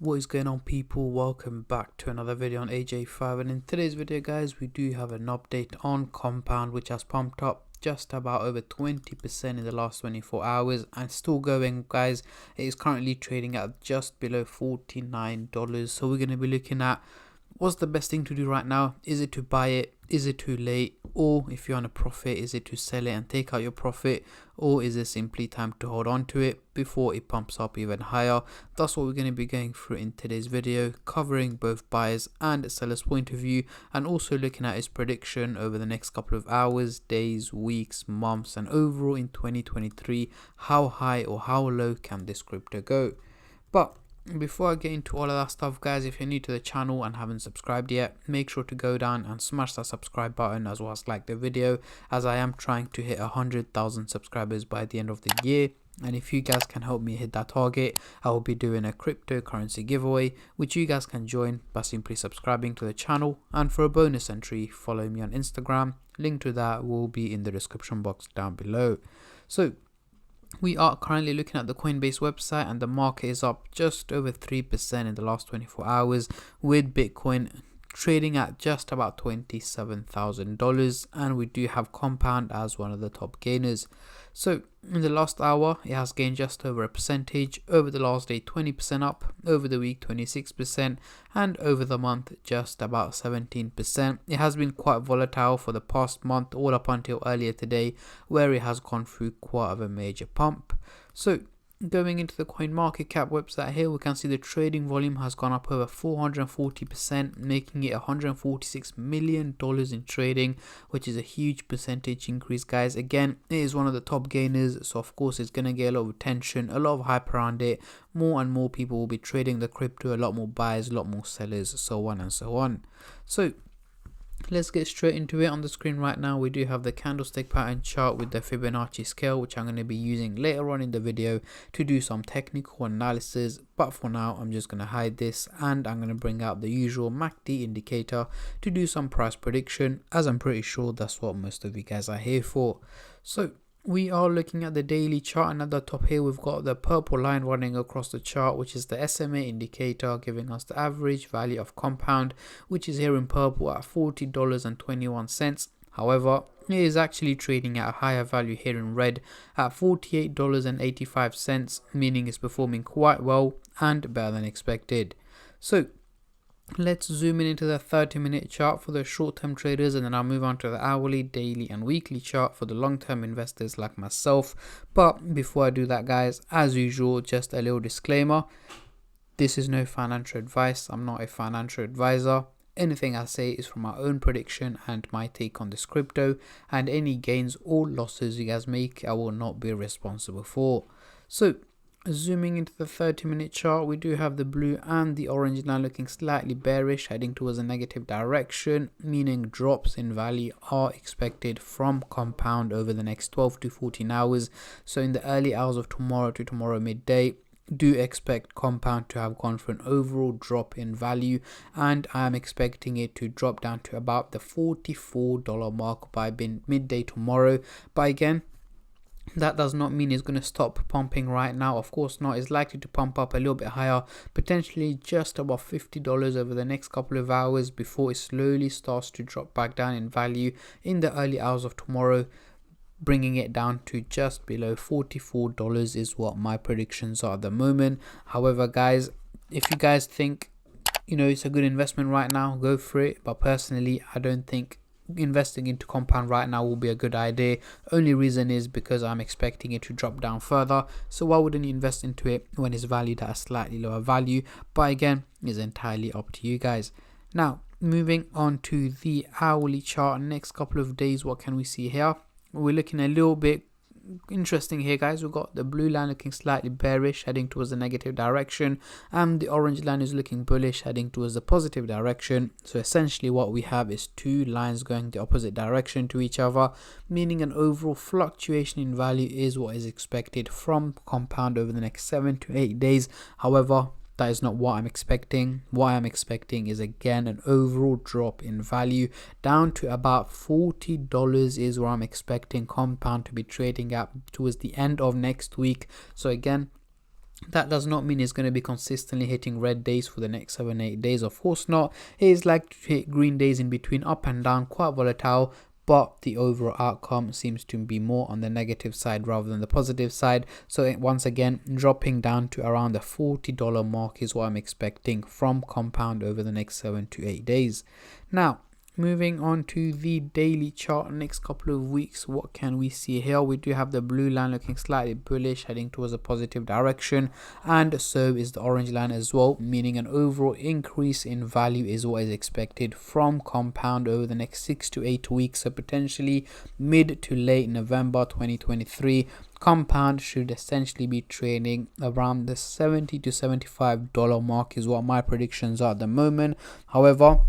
What is going on, people? Welcome back to another video on AJ5, and in today's video guys, we do have an update on Compound, which has pumped up just about over 20% in the last 24 hours and still going, guys. It is currently trading at just below $49. So we're going to be looking at what's the best thing to do right now. Is it to buy it? Is it too late? Or if you're on a profit, is it to sell it and take out your profit? Or is it simply time to hold on to it before it pumps up even higher? That's what we're going to be going through in today's video, covering both buyers and sellers point of view, and also looking at its prediction over the next couple of hours, days, weeks, months, and overall in 2023, how high or how low can this crypto go? But before I get into all of that stuff, guys, if you're new to the channel and haven't subscribed yet, make sure to go down and smash that subscribe button, as well as like the video, as I am trying to hit 100,000 subscribers by the end of the year. And if you guys can help me hit that target, I will be doing a cryptocurrency giveaway, which you guys can join by simply subscribing to the channel. And for a bonus entry, follow me on Instagram. Link to that will be in the description box down below. So we are currently looking at the Coinbase website, and the market is up just over 3% in the last 24 hours, with Bitcoin trading at just about $27,000, and we do have Compound as one of the top gainers. So in the last hour, it has gained just over a percentage, over the last day 20% up, over the week 26%, and over the month just about 17%. It has been quite volatile for the past month, all up until earlier today, where it has gone through quite a major pump. So going into the CoinMarketCap website here, we can see the trading volume has gone up over 440%, making it $146 million in trading, which is a huge percentage increase, guys. Again, it is one of the top gainers, so of course it's going to get a lot of attention, a lot of hype around it. More and more people will be trading the crypto, a lot more buyers, a lot more sellers, so on and so on. So let's get straight into it. On the screen right now, we do have the candlestick pattern chart with the Fibonacci scale, which I'm going to be using later on in the video to do some technical analysis. But for now, I'm just going to hide this, and I'm going to bring out the usual MACD indicator to do some price prediction, as I'm pretty sure that's what most of you guys are here for. So we are looking at the daily chart, and at the top here we've got the purple line running across the chart, which is the SMA indicator, giving us the average value of Compound, which is here in purple at $40.21. However, it is actually trading at a higher value here in red at $48.85, meaning it's performing quite well and better than expected. So let's zoom in into the 30-minute chart for the short-term traders, and then I'll move on to the hourly, daily, and weekly chart for the long-term investors like myself. But before I do that, guys, as usual, just a little disclaimer. This is no financial advice. I'm not a financial advisor. Anything I say is from my own prediction and my take on this crypto, and any gains or losses you guys make, I will not be responsible for. So zooming into the 30-minute chart, we do have the blue and the orange line looking slightly bearish, heading towards a negative direction, meaning drops in value are expected from Compound over the next 12 to 14 hours. So in the early hours of tomorrow to tomorrow midday, do expect Compound to have gone for an overall drop in value, and I am expecting it to drop down to about the $44 mark by midday tomorrow. But again, that does not mean it's going to stop pumping right now. Of course not. It's likely to pump up a little bit higher, potentially just above $50 over the next couple of hours, before it slowly starts to drop back down in value in the early hours of tomorrow, bringing it down to just below $44 is what my predictions are at the moment. However, guys, if you guys think it's a good investment right now, go for it. But personally, I don't think investing into Compound right now will be a good idea. Only reason is because I'm expecting it to drop down further, so why wouldn't you invest into it when it's valued at a slightly lower value? But again, it's entirely up to you guys. Now moving on to the hourly chart, next couple of days, what can we see here? We're looking a little bit interesting here, guys. We've got the blue line looking slightly bearish, heading towards the negative direction, and the orange line is looking bullish, heading towards the positive direction. So essentially what we have is two lines going the opposite direction to each other, meaning an overall fluctuation in value is what is expected from Compound over the next 7 to 8 days. However, that is not what I'm expecting. What I'm expecting is again an overall drop in value down to about $40 is where I'm expecting Compound to be trading at towards the end of next week. So again, That does not mean it's going to be consistently hitting red days for the next 7-8 days. Of course not. It is like to hit green days in between, up and down, quite volatile. But the overall outcome seems to be more on the negative side rather than the positive side. So once again, dropping down to around the $40 mark is what I'm expecting from Compound over the next 7 to 8 days. Now, moving on to the daily chart, next couple of weeks, what can we see here? We do have the blue line looking slightly bullish, heading towards a positive direction, and so is the orange line as well, meaning an overall increase in value is what is expected from Compound over the next 6 to 8 weeks. So potentially mid to late November 2023, Compound should essentially be trading around the $70 to $75 mark is what my predictions are at the moment. However,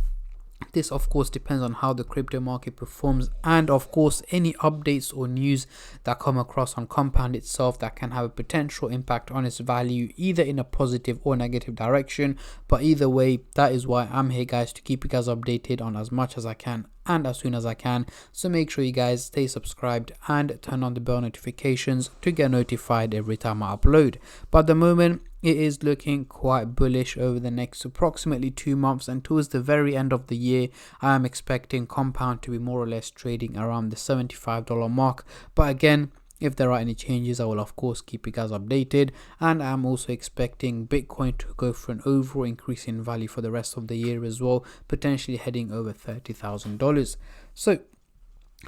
this of course depends on how the crypto market performs, and of course any updates or news that come across on Compound itself that can have a potential impact on its value, either in a positive or negative direction. But either way, that is why I'm here, guys, to keep you guys updated on as much as I can and as soon as I can. So make sure you guys stay subscribed and turn on the bell notifications to get notified every time I upload. But at the moment, it is looking quite bullish over the next approximately 2 months, and towards the very end of the year I am expecting Compound to be more or less trading around the $75 mark. But again, if there are any changes, I will of course keep you guys updated, and I'm also expecting Bitcoin to go for an overall increase in value for the rest of the year as well, potentially heading over $30,000. So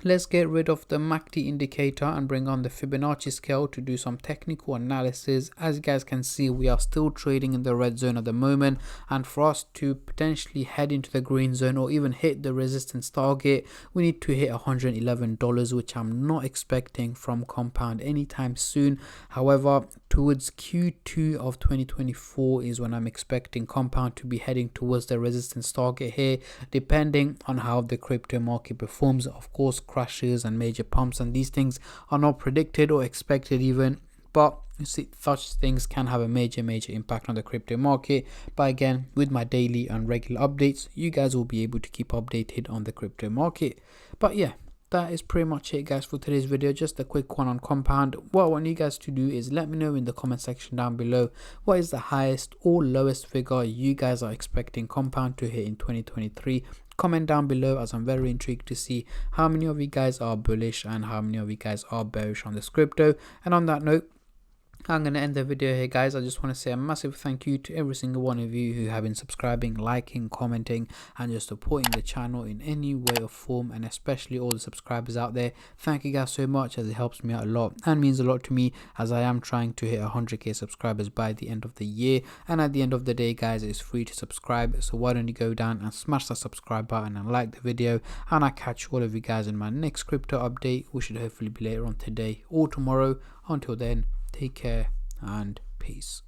let's get rid of the MACD indicator and bring on the Fibonacci scale to do some technical analysis. As you guys can see, we are still trading in the red zone at the moment, and for us to potentially head into the green zone or even hit the resistance target, we need to hit $111, which I'm not expecting from Compound anytime soon. However, towards Q2 of 2024 is when I'm expecting Compound to be heading towards the resistance target here, depending on how the crypto market performs. Of course, crashes and major pumps and these things are not predicted or expected even, but you see, such things can have a major impact on the crypto market. But again, with my daily and regular updates, you guys will be able to keep updated on the crypto market. But yeah, that is pretty much it, guys, for today's video. Just a quick one on Compound. What I want you guys to do is let me know in the comment section down below what is the highest or lowest figure you guys are expecting Compound to hit in 2023. Comment down below, as I'm very intrigued to see how many of you guys are bullish and how many of you guys are bearish on this crypto. And on that note, I'm going to end the video here, guys. I just want to say a massive thank you to every single one of you who have been subscribing, liking, commenting, and just supporting the channel in any way or form, and especially all the subscribers out there. Thank you guys so much, as it helps me out a lot and means a lot to me, as I am trying to hit 100k subscribers by the end of the year. And at the end of the day, guys, it's free to subscribe, so why don't you go down and smash that subscribe button and like the video, and I catch all of you guys in my next crypto update, which should hopefully be later on today or tomorrow. Until then, take care and peace.